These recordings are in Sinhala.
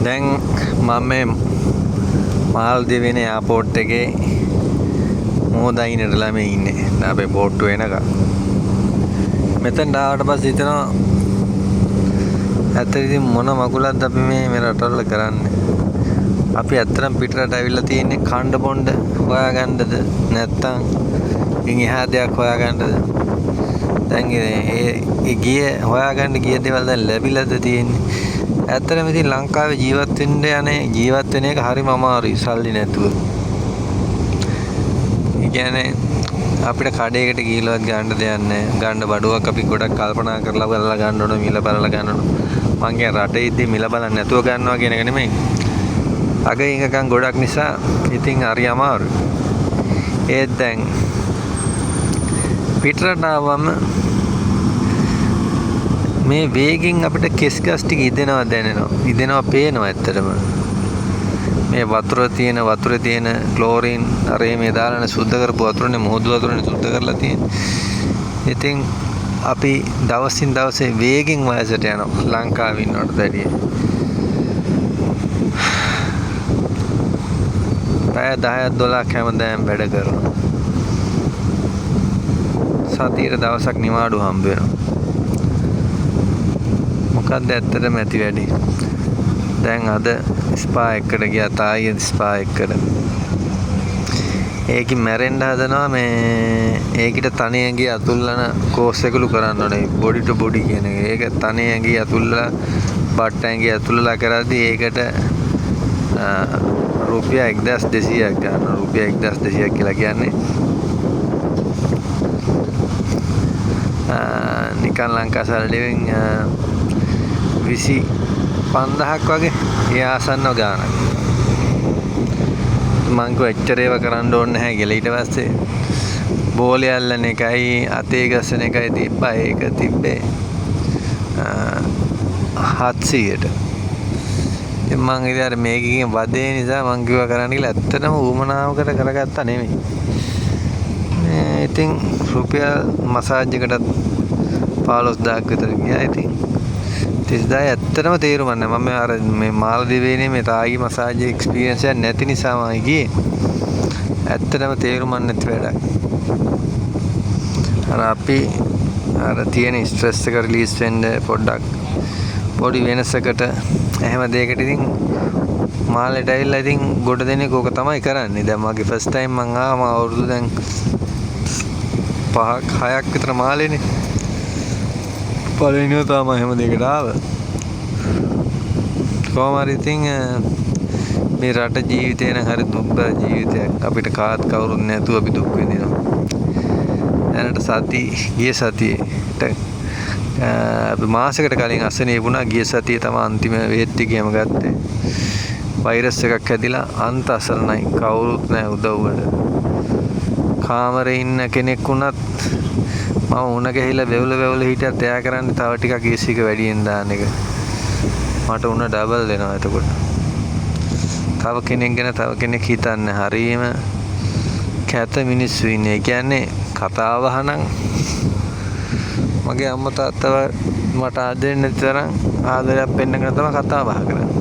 දැන් මම මේ මාල්දිවයිනේ එයාපෝට් එකේ මොහොතයිනටලා මේ ඉන්නේ. දැන් අපේ බෝට්ටුව එනකම්. මෙතෙන් ආවට පස්සේ හිතනවා ඇත්තට ඉතින් මොන මගුලක්ද අපි මේ රටවල කරන්නේ. අපි ඇත්තටම පිටරට ඇවිල්ලා තියෙන්නේ කණ්ඩ බොණ්ඩ හොයාගන්නද නැත්නම් ඉන් එහා දෙයක් හොයාගන්නද? දැන් ඒ ගියේ හොයාගන්න ගිය දේවල් දැන් ලැබිලාද තියෙන්නේ? ඇත්තටම ඉතින් ලංකාවේ ජීවත් වෙන එක හරිම අමාරුයි සල්ලි නැතුව. ඒ කියන්නේ අපිට කඩේකට ගිහලවත් ගන්න දෙයක් නැහැ. ගන්න බඩුවක් අපි ගොඩක් කල්පනා කරලා බලලා ගන්න ඕන, මිල බලලා ගන්න ඕන. මං කියන්නේ රටේ ඉද්දි මිල බලන්න නැතුව ගන්නවා කියන එක නෙමෙයි. අගින්කම් ගොඩක් නිසා ඉතින් හරි අමාරුයි. ඒත් දැන් පිටරට ආවම මේ වේගෙන් අපිට කෙස් ගස් ටික ඉදෙනවා දැනෙනවා. ඉදෙනවා පේනවා ඇත්තටම. මේ වතුරේ තියෙන ක්ලෝරින් අර මේ දාලානේ සුද්ධ කරපු වතුරනේ මොහොදු වතුරනේ සුද්ධ කරලා තියෙන්නේ. ඉතින් අපි දවසින් දවසේ වේගෙන් වයසට යනවා ලංකාවේ ඉන්නවට වැඩිය. පැය 10ක් 12ක් හැමදාම වැඩ කරනවා. සතියේ දවසක් නිවාඩු හම්බ වෙනවා. මොකක්ද ඇත්තටම ඇති වැඩි. දැන් අද ස්පා එකකට ගියා තායිය ස්පා එකකට. ඒකි මැරෙන්න හදනවා මේ ඒකිට තනි ඇඟි අතුල්ලන කෝස් එකලු කරන්න ඕනේ බොඩි ටු බොඩි කියන එක. ඒක තනි ඇඟි අතුල්ලා බට්ට ඇඟි අතුල්ලා කරද්දි ඒකට රුපියල් 1200ක් ගන්නවා. රුපියල් 1200ක් කියලා කියන්නේ නිකන් ලංකා සල්ලියෙන් 25000ක් වගේ ඒ ආසන්නව ගානක්. මං කිව්වා එච්චර ඒවා කරන්න ඕනේ නැහැ කියලා. ඊට පස්සේ බෝලේ අල්ලන එකයි අතේ ගස්සන එකයි තිබ්බා. ඒක තිබ්බේ 700ට. ඉතින් මං ඉතින් අර මේකකින් වදේ නිසා මං කිව්වා කරන්න කියලා. ඇත්තටම ඌමනාවකට කරගත්තා නෙමෙයි. ඉතින් රුපියල් මසාජ් එකටත් 15000ක් විතර ගියා. ඉතින් 30000 ඇත්තටම තේරුම් ගන්න. මම අර මේ මාලදිවයිනේ මේ තායි මසාජ් එක්ස්පීරියන්ස් එක නැති නිසා මම ගියේ. ඇත්තටම තේරුම් ගන්න නැති වැඩක්. අර අපි අර තියෙන ස්ට්‍රෙස් එක රිලීස් වෙන්න පොඩ්ඩක් පොඩි වෙනසකට එහෙම දෙයකට ඉතින් මාළේට ඇවිල්ලා ඉතින් ගොඩ දෙනෙක් ඕක තමයි කරන්නේ. දැන් මගේ ෆස්ට් ටයිම් මං ආවම අවුරුදු දැන් 5ක් 6ක් විතර මාළේනේ. පළවෙනිව තමයි එහෙම දෙයකට ආව. කොහොම හරි ඉතින් මේ රට ජීවිතේ නම් හරි දුක්බර ජීවිතයක්. අපිට කාත් කවුරුත් නැතුව අපි දුක් විඳිනවා. දැනට ගිය සතියේට අපි මාසයකට කලින් අසනීප වුණා. ගිය සතියේ තමයි අන්තිම වේත් ටිකේම ගත්තේ. වෛරස් එකක් හැදිලා අන්ත අසරණයි. කවුරුත් නැහැ උදව්වට. කාමරේ ඉන්න කෙනෙක් වුණත් මම උණ ගහලා වෙවුල හිටියත් එයා කරන්නේ තව ටිකක් AC එක වැඩියෙන් දාන එක. මට උණ ඩබල් දෙනවා එතකොට. තව කෙනෙක් ගැන තව කෙනෙක් හිතන්නේ හරීම කැත මිනිස්සු ඉන්නේ. ඒ කියන්නේ කතාව අහනම් මගේ අම්මා තාත්තා මට ආදරෙන්නේ නැති තරම් ආදරයක් පෙන්නගෙන තමයි කතාව අහ කරන්නේ.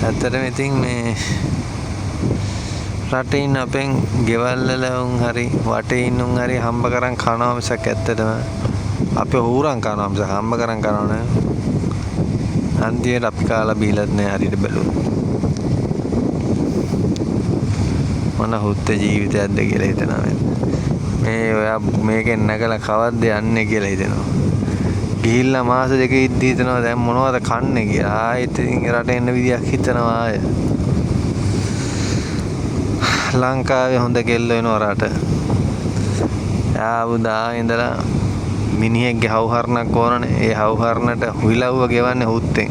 ඇත්තටම ඉතින් මේ රටේ ඉන්න අපෙන් ගෙවල් වල උන් හරි වටේ ඉන්න උන් හරි හම්බ කරන් කනවා මිසක් ඇත්තටම අපි හුරන් කනවා මිසක් හම්බ කරන් කනව නෑ. අන්තිමට අපි කාලා බීලත් නෑ හරියට බැලුවොත්. මොන හුත්ත ජීවිතයක්ද කියලා හිතනවා මේ ඔයා මේකෙන් නැගලා කවද්ද යන්නේ කියලා හිතෙනවා. ගිහිල්ලා මාස දෙක ඉද්දි හිතනවා දැන් මොනවද කන්නේ කියලා. ආයෙත් ඉතින් රටේ එන්න විදියක් හිතනවා ආයෙ. ලංකාවේ හොඳ කෙල්ල වෙනවා රට. ආවුදා ඉඳලා මිනිහෙක්ගේ හවුහරණක් ඕනනේ. ඒ හවුහරණට හුයිලව්ව ගෙවන්නේ හුත්තෙන්.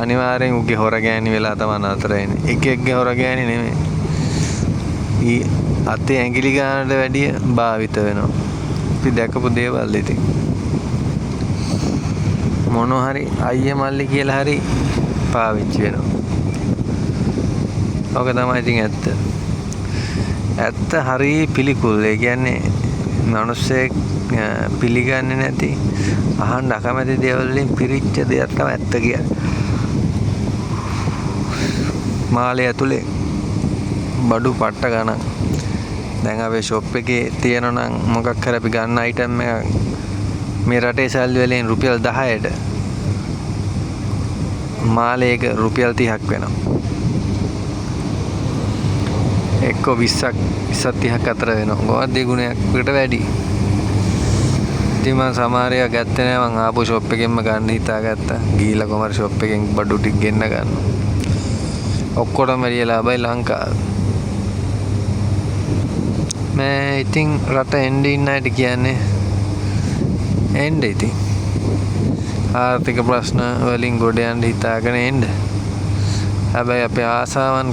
අනිවාර්යෙන් උගේ හොර ගෑණි වෙලා තමයි නතර වෙන්නේ. එකෙක්ගේ හොර ගෑණි නෙමෙයි. අතේ ඇඟිලි ගන්නට වැඩිය භාවිත වෙනවා. අපි දැකපු දේවල් ඉතින්. මොනවා හරි අයියා මල්ලි කියලා හරි පාවිච්චි වෙනවා. ඔක තමයි ඉතින් ඇත්ත. ඇත්ත හරි පිළිකුල්. ඒ කියන්නේ මිනිස්සෙක් පිළිගන්නේ නැති අහන්න අකමැති දේවල් වලින් පිරිච්ච දෙයක් තමයි ඇත්ත කියන්නේ. මාළේ ඇතුලේ බඩු පට්ට ගණන්. දැන් අපේ ෂොප් එකේ තියෙනවා නම් මොකක් හරි අපි ගන්න අයිටම් එකක් මේ රටේ සල්ලි වලින් රුපියල් 10ට මාළේක රුපියල් 30ක් වෙනවා. එක්ක 20ක් 30ක් අතර වෙනවා. ගොඩක් දෙගුණයකට වැඩි. ඉතින් මම සමහර ඒවා ගත්තේ නෑ. මං ආපු ෂොප් එකෙන්ම ගන්න හිතාගත්තා. ගිහිල්ලා කොහමද ෂොප් එකෙන් බඩු ටික ගෙන්න ගන්න. ඔක්කොටම වැඩි ලාභයි ලංකාවේ. මම ඉතින් රට එන්නේ ඉන්න අයට කියන්නේ එන්නේ ඉතින් ආර්ථික ප්‍රශ්න වලින් ගොඩ යන්න හිතාගෙන එන්න. හැබැයි අපේ ආසාවන්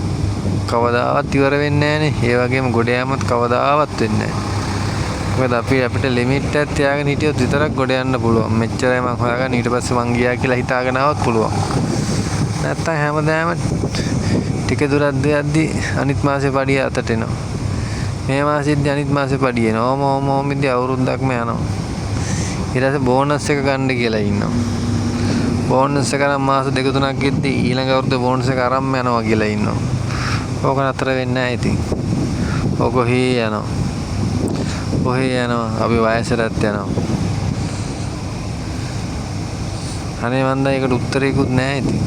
කවදාවත් ඉවර වෙන්නේ නැහනේ. ඒ වගේම ගොඩ යාමත් කවදාවත් වෙන්නේ නැහැ. මොකද අපිට ලිමිට් එකක් තියාගෙන හිටියොත් විතරක් ගොඩ යන්න පුළුවන්. මෙච්චරයි මං හොයාගන්න ඊට පස්සේ මං ගියා කියලා හිතාගෙන આવත් පුළුවන්. නැත්තම් හැමදාම ටික දුරක් දෙයක්දී අනිත් මාසේ පඩිය අතට එනවා. මේ මාසෙදී අනිත් මාසේ පඩිය එනවා. ඕම ඉඳි අවුරුද්දක්ම යනවා. ඊට පස්සේ බෝනස් එක ගන්න කියලා ඉන්නවා. බෝනස් එක නම් මාස 2-3ක් ඉද්දි ඊළඟ අවුරුද්ද බෝනස් එක අරන් යනවා කියලා ඉන්නවා. ඕක නතර වෙන්නේ නැහැ ඉතින්. ඕක කොහේ යනවා. අපි වයසටත් යනවා. අනේ මන්ද ඒකට උත්තරයකුත් නැහැ ඉතින්.